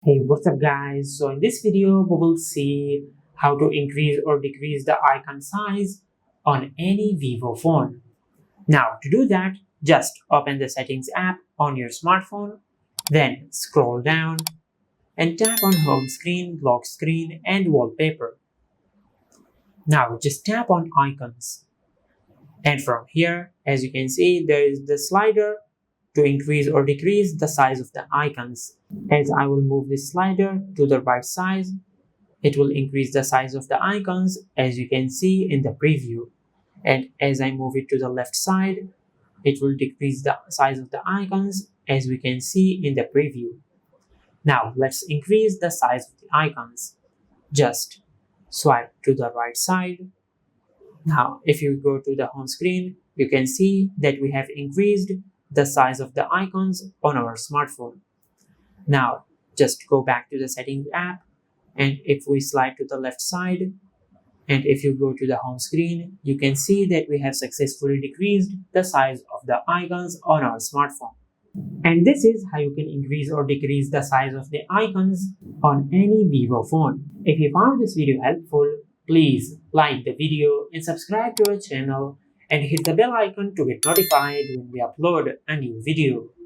Hey, what's up guys? So in this video, we will see how to increase or decrease the icon size on any Vivo phone. Now to do that, just open the settings app on your smartphone, then scroll down and tap on home screen, lock screen and wallpaper. Now just tap on icons. And from here, as you can see, there is the slider to increase or decrease the size of the icons. As I will move this slider to the right size, it will increase the size of the icons as you can see in the preview. And as I move it to the left side, it will decrease the size of the icons as we can see in the preview. Now let's increase the size of the icons. Just swipe to the right side. Now if you go to the home screen, you can see that we have increased the size of the icons on our smartphone. Now just go back to the settings app, and if we slide to the left side and if you go to the home screen, you can see that we have successfully decreased the size of the icons on our smartphone. And this is how you can increase or decrease the size of the icons on any Vivo phone. If you found this video helpful, please like the video and subscribe to our channel and hit the bell icon to get notified when we upload a new video.